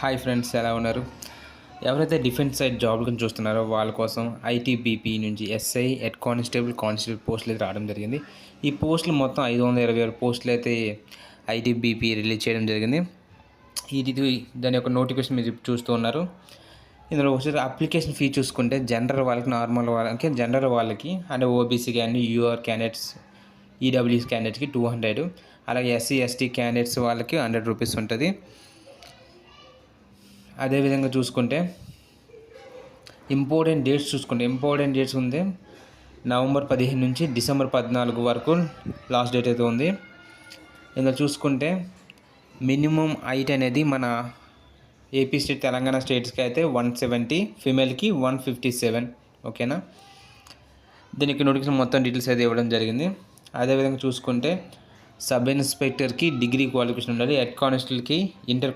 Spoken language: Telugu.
హాయ్ ఫ్రెండ్స్, ఎలా ఉన్నారు? ఎవరైతే డిఫెన్స్ సైడ్ జాబ్ గురించి చూస్తున్నారో వాళ్ళ కోసం ఐటీబీపీ నుంచి ఎస్ఐ, హెడ్ కానిస్టేబుల్ పోస్టులు అయితే రావడం జరిగింది. ఈ పోస్టులు మొత్తం 526 పోస్టులు అయితే ఐటీబీపీ రిలీజ్ చేయడం జరిగింది. ఇది దాని యొక్క నోటిఫికేషన్ మీరు చూస్తూ ఉన్నారు. ఇందులో ఒకసారి అప్లికేషన్ ఫీ చూసుకుంటే జనరల్ వాళ్ళకి, నార్మల్ వాళ్ళకి, జనరల్ వాళ్ళకి అంటే ఓబీసీ కానీ, యూఆర్ క్యాండిడేట్స్, ఈడబ్ల్యూఎస్ క్యాండిడేట్స్కి 200, అలాగే ఎస్సీ ఎస్టీ క్యాండిడేట్స్ వాళ్ళకి 100 రూపీస్ ఉంటుంది. అదేవిధంగా చూసుకుంటే ఇంపార్టెంట్ డేట్స్ ఉంది. నవంబర్ 15 నుంచి డిసెంబర్ 14 వరకు లాస్ట్ డేట్ అయితే ఉంది. ఇందులో చూసుకుంటే మినిమం హైట్ అనేది మన ఏపీ స్టేట్, తెలంగాణ స్టేట్స్కి అయితే 170, ఫీమేల్కి 157. ఓకేనా? దీనికి నోటిఫికేషన్ మొత్తం డీటెయిల్స్ అయితే ఇవ్వడం జరిగింది. అదేవిధంగా చూసుకుంటే సబ్ ఇన్స్పెక్టర్కి డిగ్రీ క్వాలిఫికేషన్ ఉండాలి, హెడ్ కానిస్టేబుల్కి ఇంటర్